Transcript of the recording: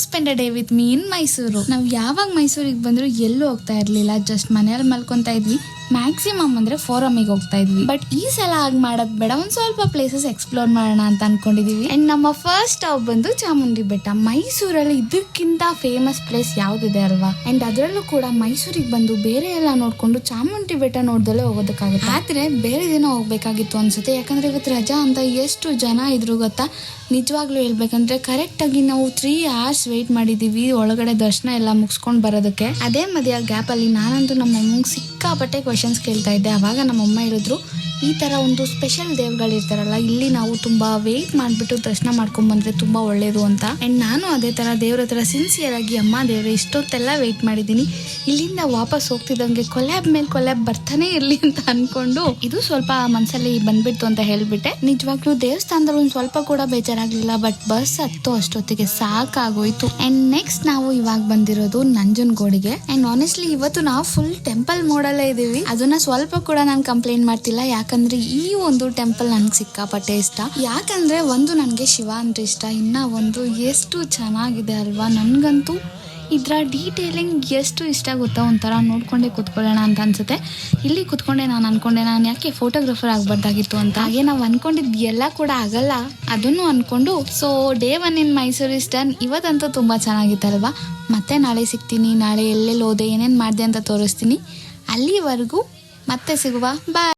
Spend a day with me in Mysuru. ನಾವು ಯಾವಾಗ ಮೈಸೂರಿಗೆ ಬಂದ್ರು ಎಲ್ಲೂ ಹೋಗ್ತಾ ಇರ್ಲಿಲ್ಲ, ಜಸ್ಟ್ ಮನೆಯಲ್ಲಿ ಮಲ್ಕೊಂತಾ ಇದ್ವಿ. ಮ್ಯಾಕ್ಸಿಮಮ್ ಅಂದ್ರೆ ಫೋರಮಿಗೆ ಹೋಗ್ತಾ ಇದ್ವಿ. ಬಟ್ ಈ ಸಲ ಆಗ ಮಾಡೋದ್ ಬೇಡ, ಒಂದ್ ಸ್ವಲ್ಪ ಪ್ಲೇಸಸ್ ಎಕ್ಸ್ಪ್ಲೋರ್ ಮಾಡೋಣ ಅಂತ ಅನ್ಕೊಂಡಿದೀವಿ. ಅಂಡ್ ನಮ್ಮ ಫಸ್ಟ್ ಸ್ಟಾಪ್ ಬಂದು ಚಾಮುಂಡಿ ಬೆಟ್ಟ. ಮೈಸೂರಲ್ಲಿ ಇದಕ್ಕಿಂತ ಫೇಮಸ್ ಪ್ಲೇಸ್ ಯಾವ್ದಿದೆ ಅಲ್ವಾ? ಅಂಡ್ ಅದರಲ್ಲೂ ಕೂಡ ಮೈಸೂರಿಗೆ ಬಂದು ಬೇರೆ ಎಲ್ಲ ನೋಡ್ಕೊಂಡು ಚಾಮುಂಡಿ ಬೆಟ್ಟ ನೋಡ್ದಲ್ಲೇ ಹೋಗೋದಕ್ಕಾಗುತ್ತೆ. ಆದ್ರೆ ಬೇರೆ ದಿನ ಹೋಗ್ಬೇಕಾಗಿತ್ತು ಅನ್ಸುತ್ತೆ, ಯಾಕಂದ್ರೆ ಇವತ್ತು ರಜಾ ಅಂತ ಎಷ್ಟು ಜನ ಇದ್ರು ಗೊತ್ತಾ. ನಿಜವಾಗ್ಲೂ ಹೇಳ್ಬೇಕಂದ್ರೆ ಕರೆಕ್ಟ್ ಆಗಿ ನಾವು 3 hours ವೇಟ್ ಮಾಡಿದೀವಿ ಒಳಗಡೆ ದರ್ಶನ ಎಲ್ಲ ಮುಗಿಸ್ಕೊಂಡು ಬರೋದಕ್ಕೆ. ಅದೇ ಮಧ್ಯ ಗ್ಯಾಪ್ ಅಲ್ಲಿ ನಾನಂತೂ ನಮ್ಮ ಅಮ್ಮಂಗೆ ಸಿಕ್ಕಾಪಟ್ಟೆ ಕ್ವಶನ್ಸ್ ಕೇಳ್ತಾ ಇದ್ದೆ. ಅವಾಗ ನಮ್ಮಮ್ಮ ಹೇಳಿದ್ರು, ಈ ತರ ಒಂದು ಸ್ಪೆಷಲ್ ದೇವ್ಗಳಿರ್ತಾರಲ್ಲ, ಇಲ್ಲಿ ನಾವು ತುಂಬಾ ವೇಟ್ ಮಾಡ್ಬಿಟ್ಟು ದರ್ಶನ ಮಾಡ್ಕೊಂಡ್ ಬಂದ್ರೆ ತುಂಬಾ ಒಳ್ಳೇದು ಅಂತ. ಅಂಡ್ ನಾನು ಅದೇ ತರ ದೇವ್ರ ಹತ್ರ ಸಿನ್ಸಿಯರ್ ಆಗಿ, ಅಮ್ಮ ದೇವ್ರೆ ಇಷ್ಟೊತ್ತೆಲ್ಲ ವೇಟ್ ಮಾಡಿದೀನಿ, ಇಲ್ಲಿಂದ ವಾಪಸ್ ಹೋಗ್ತಿದ್ದಂಗೆ ಕೊಲ್ಯಾಬ್ ಮೇಲೆ ಕೊಲ್ಯಾಬ್ ಬರ್ತಾನೆ ಇರ್ಲಿ ಅಂತ ಅನ್ಕೊಂಡು ಇದು ಸ್ವಲ್ಪ ಮನ್ಸಲ್ಲಿ ಬಂದ್ಬಿಡ್ತು ಅಂತ ಹೇಳ್ಬಿಟ್ಟೆ. ನಿಜವಾಗ್ಲೂ ದೇವಸ್ಥಾನದಲ್ಲಿ ಒಂದ್ ಸ್ವಲ್ಪ ಕೂಡ ಬೇಜಾರಾಗ್ಲಿಲ್ಲ, ಬಟ್ ಬಸ್ ಹತ್ತೋ ಅಷ್ಟೊತ್ತಿಗೆ ಸಾಕಾಗೋಯ್ತು. ಅಂಡ್ ನೆಕ್ಸ್ಟ್ ನಾವು ಇವಾಗ ಬಂದಿರೋದು ನಂಜನಗೂಡಿಗೆ. ಅಂಡ್ ಆನೆಸ್ಟ್ಲಿ ಇವತ್ತು ನಾವು ಫುಲ್ ಟೆಂಪಲ್ ಮೋಡಲ್ಲೇ ಇದೀವಿ. ಅದನ್ನ ಸ್ವಲ್ಪ ಕೂಡ ನಾನು ಕಂಪ್ಲೇಂಟ್ ಮಾಡ್ತಿಲ್ಲ, ಯಾಕಂದ್ರೆ ಈ ಒಂದು ಟೆಂಪಲ್ ನನ್ಗೆ ಸಿಕ್ಕಾಪಟ್ಟೆ ಇಷ್ಟ. ಯಾಕಂದ್ರೆ ಒಂದು ನನ್ಗೆ ಶಿವ ಅಂದ್ರೆ ಇಷ್ಟ, ಇನ್ನ ಒಂದು ಎಷ್ಟು ಚೆನ್ನಾಗಿದೆ ಅಲ್ವಾ. ನನ್ಗಂತೂ ಇದ್ರ ಡೀಟೇಲಿಂಗ್ ಎಷ್ಟು ಇಷ್ಟ ಗೊತ್ತಾ, ಒಂಥರ ನೋಡ್ಕೊಂಡೆ ಕುತ್ಕೊಳ್ಳೋಣ ಅಂತ ಅನ್ಸುತ್ತೆ. ಇಲ್ಲಿ ಕುತ್ಕೊಂಡೆ ನಾನು ಅನ್ಕೊಂಡೆ, ನಾನು ಯಾಕೆ ಫೋಟೋಗ್ರಾಫರ್ ಆಗ್ಬಾರ್ದಾಗಿತ್ತು ಅಂತ. ಹಾಗೆ ನಾವು ಅನ್ಕೊಂಡಿದ್ ಎಲ್ಲ ಕೂಡ ಆಗಲ್ಲ ಅದನ್ನು ಅನ್ಕೊಂಡು. So day 1 in Mysuru is done. ಇವತ್ತಂತೂ ತುಂಬಾ ಚೆನ್ನಾಗಿತ್ತಲ್ವಾ. ಮತ್ತೆ ನಾಳೆ ಸಿಗ್ತೀನಿ, ನಾಳೆ ಎಲ್ಲೆಲ್ಲಿ ಹೋದೆ ಏನೇನ್ ಮಾಡಿದೆ ಅಂತ ತೋರಿಸ್ತೀನಿ. ಅಲ್ಲಿವರೆಗೂ ಮತ್ತೆ ಸಿಗುವ, ಬಾಯ್.